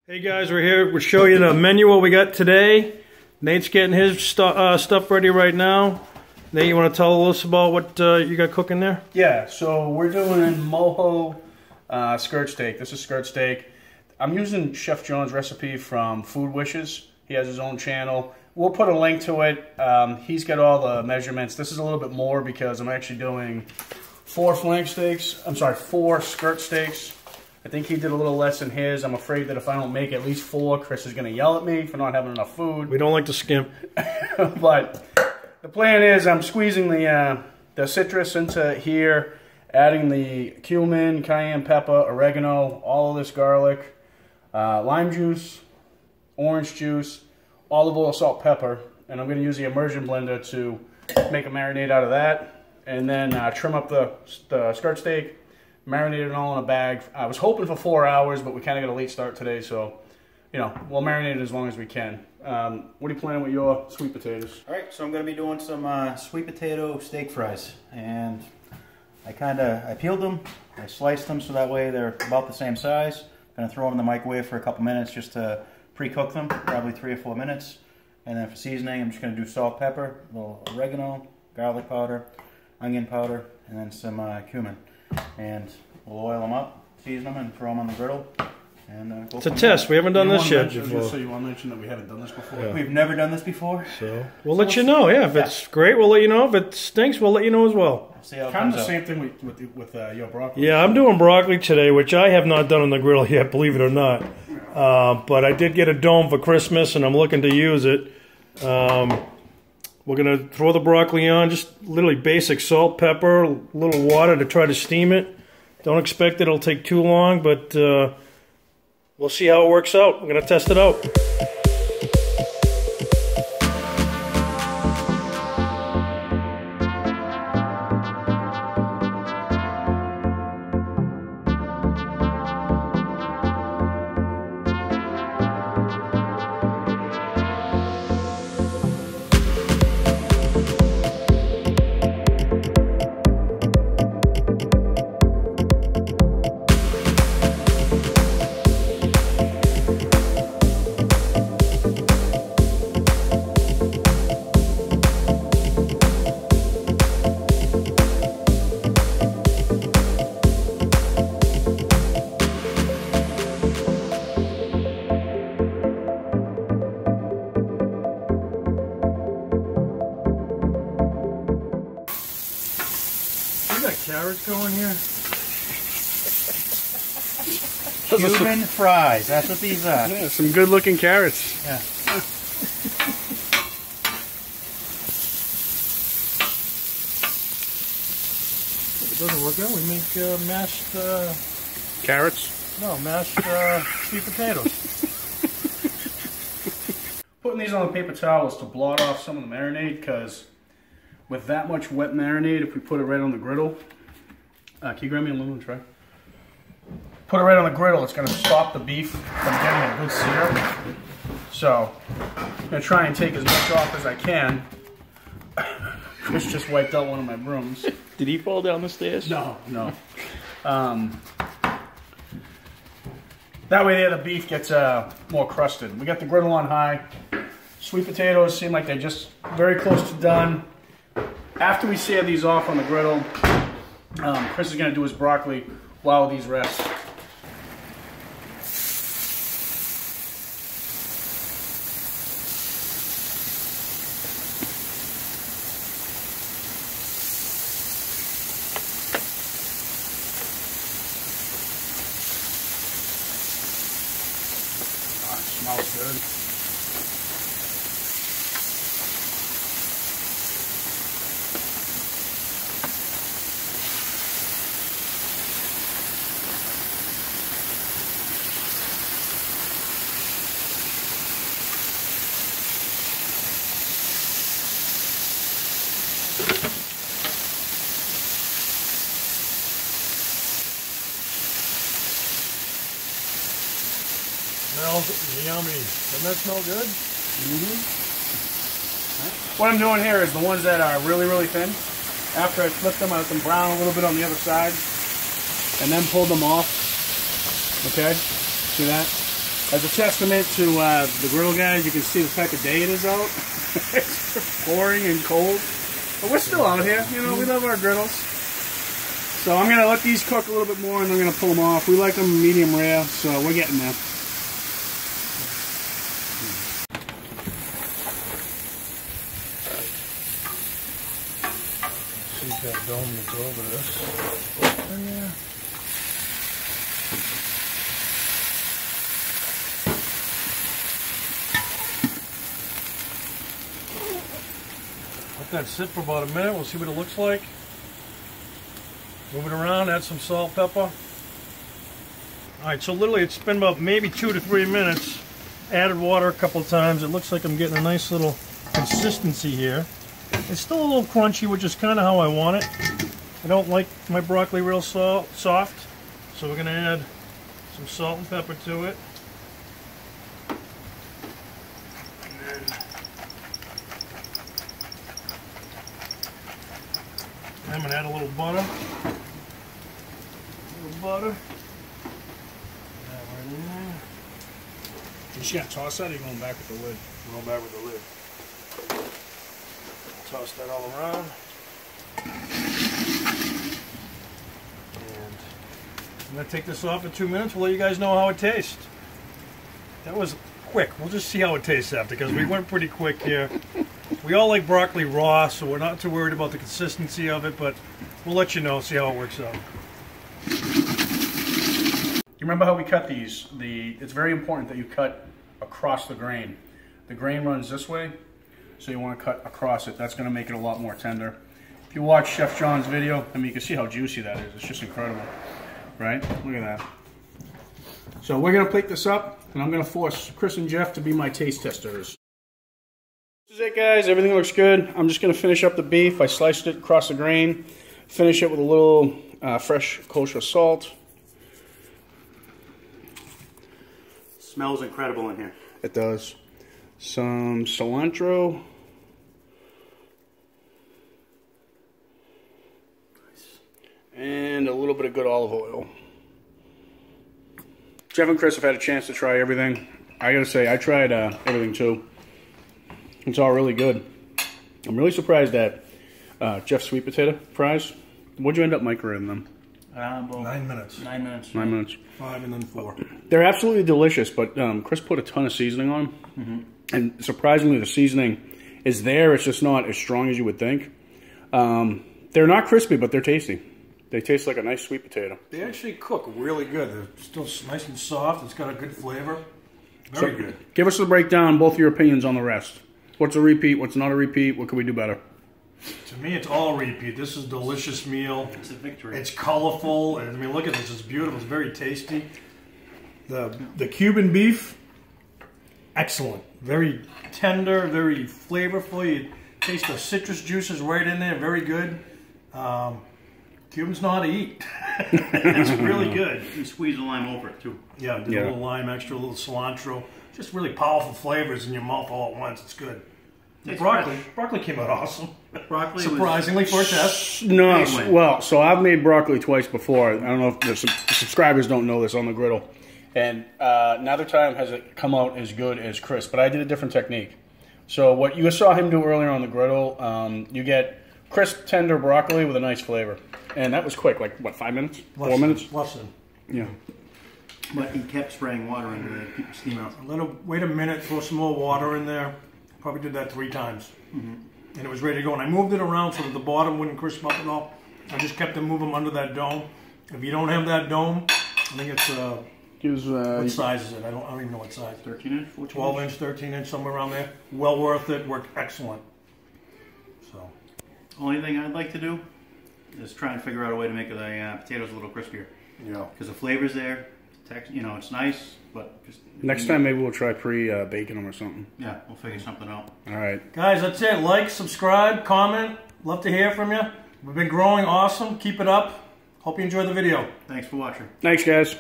Hey guys, we're here. We'll show you the menu what we got today. Nate's getting his stuff ready right now. Nate, you want to tell us about what you got cooking there? Yeah, so we're doing Mojo skirt steak. This is skirt steak. I'm using Chef John's recipe from Food Wishes. He has his own channel. We'll put a link to it. He's got all the measurements. This is a little bit more because I'm actually doing 4 skirt steaks. I think he did a little less than his. I'm afraid that if I don't make at least 4, Chris is going to yell at me for not having enough food. We don't like to skimp. But the plan is I'm squeezing the citrus into here, adding the cumin, cayenne pepper, oregano, all of this garlic, lime juice, orange juice, olive oil, salt, pepper. And I'm going to use the immersion blender to make a marinade out of that. And then trim up the skirt steak. Marinated it all in a bag. I was hoping for 4 hours, but we kind of got a late start today, so, you know, we'll marinate it as long as we can. What are you planning with your sweet potatoes? All right, so I'm going to be doing some sweet potato steak fries, and I peeled them, I sliced them so that way they're about the same size. I'm going to throw them in the microwave for a couple minutes just to pre-cook them, probably 3 or 4 minutes. And then for seasoning, I'm just going to do salt, pepper, a little oregano, garlic powder, onion powder, and then some cumin. And we'll oil them up, season them, and throw them on the griddle. And it's a test. We haven't done this yet before. So you want to mention that we haven't done this before? Yeah. We've never done this before. So we'll let you know. Yeah, if it's great, we'll let you know. If it stinks, we'll let you know as well. See how it kind of comes the out. same thing with your broccoli. Yeah, I'm doing broccoli today, which I have not done on the grill yet, believe it or not. But I did get a dome for Christmas, and I'm looking to use it. We're going to throw the broccoli on, just literally basic salt, pepper, a little water to try to steam it. Don't expect it'll take too long, but we'll see how it works out. We're going to test it out. Carrots going here? Cuban fries, that's what these are. Yeah, some good looking carrots. Yeah. If it doesn't work out, we make mashed... Carrots? No, mashed sweet potatoes. Putting these on the paper towels to blot off some of the marinade, because with that much wet marinade, if we put it right on the griddle, can you grab me a aluminum tray? Put it right on the griddle, it's going to stop the beef from getting a good sear. So, I'm going to try and take as much off as I can. Chris just wiped out one of my brooms. Did he fall down the stairs? No, no. That way there the beef gets more crusted. We got the griddle on high. Sweet potatoes seem like they're just very close to done. After we sear these off on the griddle, Chris is going to do his broccoli while these rest. Oh, it smells good. Smells yummy. Doesn't that smell good? What I'm doing here is the ones that are really, really thin. After I flip them, I let them brown a little bit on the other side, and then pull them off. Okay, see that? As a testament to the griddle guys, you can see the type of day it is out. It's pouring and cold. But we're still out here. You know, we love our griddles. So I'm going to let these cook a little bit more and I'm going to pull them off. We like them medium rare, so we're getting there. See that dome that's over this. Oh, yeah. Let that sit for about a minute. We'll see what it looks like. Move it around, add some salt, pepper. Alright, so literally it's been about maybe 2 to 3 minutes. Added water a couple of times. It looks like I'm getting a nice little consistency here. It's still a little crunchy, which is kind of how I want it. I don't like my broccoli real soft, so we're going to add some salt and pepper to it. I'm going to add a little butter. Butter. Right in there. You just got to toss that or are you going back with the lid? Going back with the lid. Toss that all around. And I'm going to take this off for 2 minutes. We'll let you guys know how it tastes. That was quick. We'll just see how it tastes after because we went pretty quick here. We all like broccoli raw, so we're not too worried about the consistency of it, but we'll let you know, see how it works out. You remember how we cut these? It's very important that you cut across the grain. The grain runs this way, so you want to cut across it. That's going to make it a lot more tender. If you watch Chef John's video, I mean, you can see how juicy that is. It's just incredible, right? Look at that. So we're going to plate this up, and I'm going to force Chris and Jeff to be my taste testers. This is it, guys. Everything looks good. I'm just going to finish up the beef. I sliced it across the grain. Finish it with a little fresh kosher salt. Smells incredible in here. It does. Some cilantro. Nice. And a little bit of good olive oil. Jeff and Chris have had a chance to try everything. I gotta say, I tried everything too. It's all really good. I'm really surprised at Jeff's sweet potato fries. What'd you end up microwaving them? 9 minutes. 9 minutes. 9 minutes. 5 and then 4. They're absolutely delicious, but Chris put a ton of seasoning on them. Mm-hmm. And surprisingly, the seasoning is there. It's just not as strong as you would think. They're not crispy, but they're tasty. They taste like a nice sweet potato. They actually cook really good. They're still nice and soft. It's got a good flavor. Very good. Give us a breakdown, both your opinions on the rest. What's a repeat? What's not a repeat? What can we do better? To me, it's all repeat. This is a delicious meal. It's a victory. It's colorful. I mean, look at this. It's beautiful. It's very tasty. The Cuban beef, excellent. Very tender, very flavorful. You taste the citrus juices right in there. Very good. Cubans know how to eat. It's really good. You squeeze a lime over it, too. Yeah, did a little lime extra, a little cilantro. Just really powerful flavors in your mouth all at once. It's good. The broccoli came out awesome. Broccoli surprisingly for a test. No, well, so I've made broccoli twice before. I don't know if the subscribers don't know this on the griddle. And neither time has it come out as good as Chris, but I did a different technique. So what you saw him do earlier on the griddle, you get crisp, tender broccoli with a nice flavor. And that was quick, like, what, 5 minutes? 4 minutes? Less than. Yeah. But he kept spraying water into it to keep the steam out. Wait a minute, throw some more water in there. Probably did that 3 times. Mm-hmm. And it was ready to go. And I moved it around so that the bottom wouldn't crisp up at all. I just kept them moving under that dome. If you don't have that dome, I think it's, what size is it? I don't even know what size. 13 inch? 12 inch, 13 inch, somewhere around there. Well worth it, worked excellent. So. Only thing I'd like to do is try and figure out a way to make the potatoes a little crispier. Yeah. Because the flavor's there. You know, it's nice, but just... Next time maybe we'll try pre-baking them or something. Yeah, we'll figure something out. All right. Guys, that's it. Like, subscribe, comment. Love to hear from you. We've been growing awesome. Keep it up. Hope you enjoyed the video. Thanks for watching. Thanks, guys.